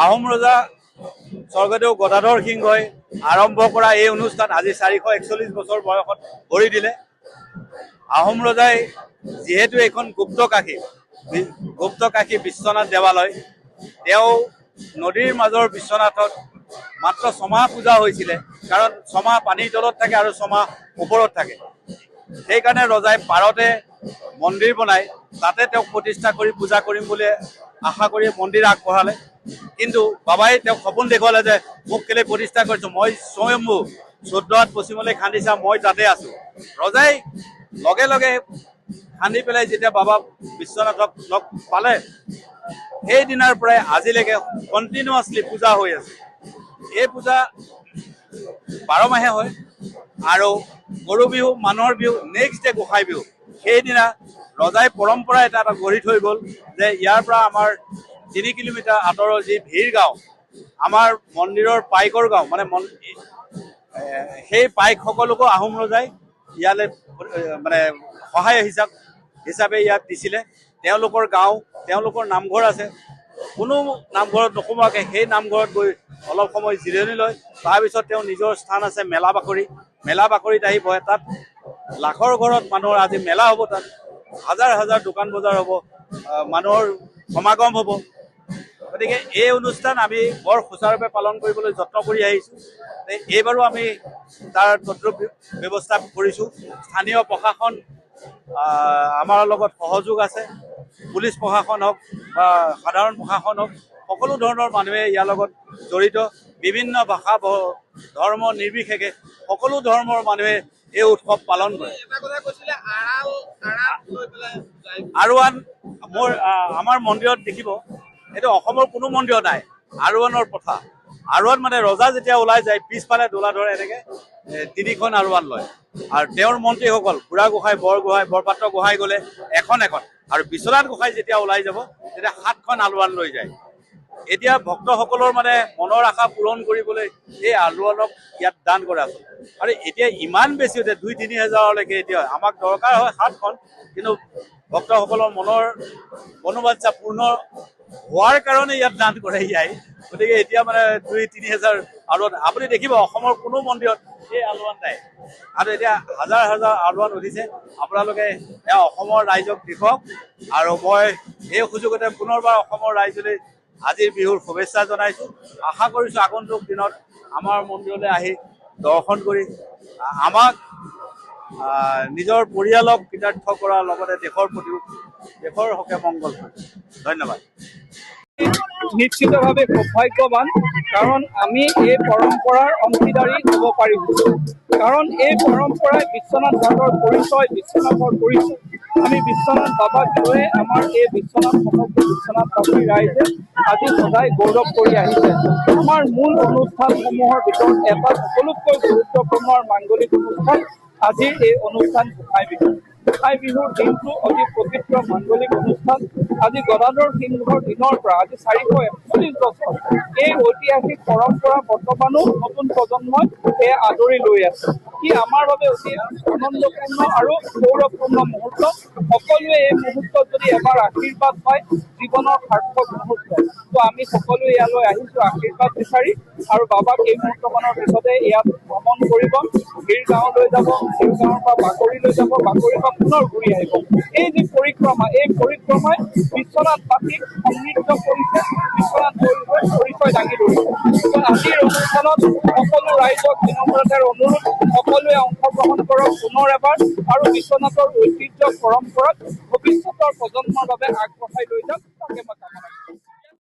আহোম ৰজা স্বৰ্গদেউ গদাধৰ সিংহই আৰম্ভ কৰা এই অনুষ্ঠান আজি 441 বছৰ বয়সত ভৰি দিলে। আহোম ৰজাই যিহেতু এখন গুপ্তকাশী বিশ্বনাথ দেৱালয়, তেওঁ নদীৰ মাজৰ বিশ্বনাথত মাত্ৰ 6 মাহ পূজা হৈছিলে, কাৰণ 6 মাহ পানীৰ তলত থাকে আৰু 6 মাহ ওপৰত থাকে। সেইকাৰণে ৰজাই পাৰতে মন্দিৰ বনাই তাতে তেওঁক প্ৰতিষ্ঠা কৰি পূজা কৰিম বুলি আশা কৰি মন্দিৰ আগবঢ়ালে। কিন্তু বাবাই তেওঁক সপোন দেখুৱালে যে মোক কেলে প্ৰতিষ্ঠা কৰিছো, মই স্বয়ম্ভু 14 হাত পশ্চিমলৈ খান্দিছা, মই তাতে আছো। ৰজাই লগে লগে খান্দি পেলাই যেতিয়া বাবা বিশ্বনাথক লগ পালে, সেই দিনাৰ পৰাই আজিলৈকে কণ্টিনিউৱাছলি পূজা হৈ আছে। এই পূজা 12 মাহে হয়। আৰু গৰু বিহু, মানুহৰ বিহু, নেক্সট ডে গোসাই বিহু। সেইদিনা ৰজাই পৰম্পৰা এটা গঢ়ি থৈ গ'ল যে ইয়াৰ পৰা আমাৰ 3 কিলোমিটাৰ আঁতৰৰ যি ভিৰ গাঁও, আমাৰ মন্দিৰৰ পাইকৰ গাঁও, মানে সেই পাইক সকলোকো আহোম ৰজাই ইয়ালৈ মানে সহায় হিচাপে ইয়াত দিছিলে। তেওঁলোকৰ গাঁও, তেওঁলোকৰ নামঘৰ আছে। কোনো নামঘৰত নোসোমোৱাকৈ সেই নামঘৰত গৈ অলপ সময় জিৰণি লয়। তাৰপিছত তেওঁ নিজৰ স্থান আছে মেলা বাকৰিত আহি বহে। তাত লাখৰ ঘৰত মানুহৰ আজি মেলা হ'ব, তাত হাজাৰ হাজাৰ দোকান বজাৰ হ'ব, মানুহৰ সমাগম হ'ব। গতিকে এই অনুষ্ঠান আমি বৰ সুচাৰুৰূপে পালন কৰিবলৈ যত্ন কৰি আহিছোঁ। এইবাৰো আমি তাৰ তদ্ৰুপ ব্যৱস্থা কৰিছোঁ। স্থানীয় প্ৰশাসন আমাৰ লগত সহযোগ আছে। পুলিচ প্ৰশাসন হওক বা সাধাৰণ প্ৰশাসন হওক, সকলো ধৰণৰ মানুহে ইয়াৰ লগত জড়িত। বিভিন্ন ভাষা ধৰ্ম নিৰ্বিশেষে সকলো ধৰ্মৰ মানুহে এই উৎসৱ পালন কৰে। আৰৱান আমাৰ মন্দিৰত দেখিব, এইটো অসমৰ কোনো মন্দিৰত নাই। আৰৱানৰ প্ৰথা, আৰৱান মানে ৰজা যেতিয়া ওলাই যায় পিছফালে দোলা ধৰে, এনেকে 3খন আৰৱান লয়। আৰু তেওঁৰ মন্ত্ৰীসকল বুঢ়া গোসাঁই, বৰ গোসাঁই, বৰপাত্ৰ গোসাঁই গ'লে এখন, আৰু বিশ্বনাথ গোসাঁই যেতিয়া ওলাই যাব তেতিয়া 7খন আৰৱান লৈ যায়। এতিয়া ভক্তসকলৰ মানে মনৰ আশা পূৰণ কৰিবলৈ এই আৰৱানক ইয়াত দান কৰা আছে। আৰু এতিয়া ইমান বেছি হৈছে, 2-3 হাজাৰলৈকে এতিয়া আমাক দৰকাৰ হয় 7খন, কিন্তু ভক্তসকলৰ মনৰ মনোবাঞ্ছা পূৰ্ণ হোৱাৰ কাৰণে ইয়াত দান কৰে যায়। গতিকে এতিয়া মানে 2-3 হাজাৰ আৰৱান আপুনি দেখিব, অসমৰ কোনো মন্দিৰত এই আৰৱান নাই। আৰু এতিয়া হাজাৰ হাজাৰ আৰৱান উঠিছে। আপোনালোকে অসমৰ ৰাইজক দেখুৱাওক। আৰু মই এই সুযোগতে পুনৰবাৰ অসমৰ ৰাইজলৈ আজিৰ বিহুৰ শুভেচ্ছা জনাইছোঁ। আশা কৰিছোঁ আগন্তুক দিনত আমাৰ মন্দিৰলৈ আহি দৰ্শন কৰি আমাক, নিজৰ পৰিয়ালক কৃতাৰ্থ কৰাৰ লগতে দেশৰ হকে মংগল হয়। ধন্যবাদ। নিশ্চিতভাৱে সৌভাগ্যৱান, কাৰণ আমি এই পৰম্পৰাৰ অংশীদাৰী হ'ব পাৰিছোঁ। কাৰণ এই পৰম্পৰাই বিশ্বনাথ ঘাটৰ পৰিচয়, বিশ্বনাথৰ পৰিচয়। আমি বিশ্বনাথ বাবাক লৈ আমাৰ এই বিশ্বনাথ সমগ্ৰ বিশ্বনাথবাসী ৰাইজে আজি সদায় গৌৰৱ কৰি আহিছে। আমাৰ মূল অনুষ্ঠানসমূহৰ ভিতৰত এটা সকলোতকৈ গুৰুত্বপূৰ্ণ মাংগলিক অনুষ্ঠান আজিৰ এই অনুষ্ঠান গোসাঁই বিহু। গোসাঁই বিহুৰ দিনটো অতি পবিত্ৰ মাংগলিক অনুষ্ঠান। আজি গদাধৰ সিংহৰ দিনৰ পৰা আজি 441 বছৰ এই ঐতিহাসিক পৰম্পৰা বৰ্তমানো নতুন প্ৰজন্মই এয়া আদৰি লৈ আছে। ই আমাৰ বাবে অতি আনন্দপূৰ্ণ আৰু গৌৰৱপূৰ্ণ মুহূৰ্ত। সকলোৱে এই মুহূৰ্তত যদি এবাৰ আশীৰ্বাদ পায়, জীৱনৰ সাৰ্থক মুহূৰ্ত। তো আমি সকলোৱে ইয়ালৈ আহিছোঁ আশীৰ্বাদ বিচাৰি, আৰু বাবাক এই মুহূৰ্তমানৰ পিছতে ইয়াত ভ্ৰমণ কৰিব। গিৰ গাঁৱলৈ যাব, গিৰ গাঁৱৰ পৰা বাকৰি লৈ যাব, বাকৰিৰ পৰা পুনৰ ঘূৰি আহিব। এই যি পৰিক্ৰমা, এই পৰিক্ৰমাই বিশ্বনাথবাসীক সমৃদ্ধ কৰিছে, বিশ্বনাথ পৰিচয় দাঙি ধৰিছে। আজিৰ অনুষ্ঠানত সকলো ৰাইজক বিনম্ৰতাৰ অনুৰোধ, সকলোৱে অংশগ্ৰহণ কৰক পুনৰ এবাৰ, আৰু বিশ্বনাথৰ ঐতিহ্য পৰম্পৰাক ভৱিষ্যতৰ প্ৰজন্মৰ বাবে আগবঢ়াই লৈ যাওক।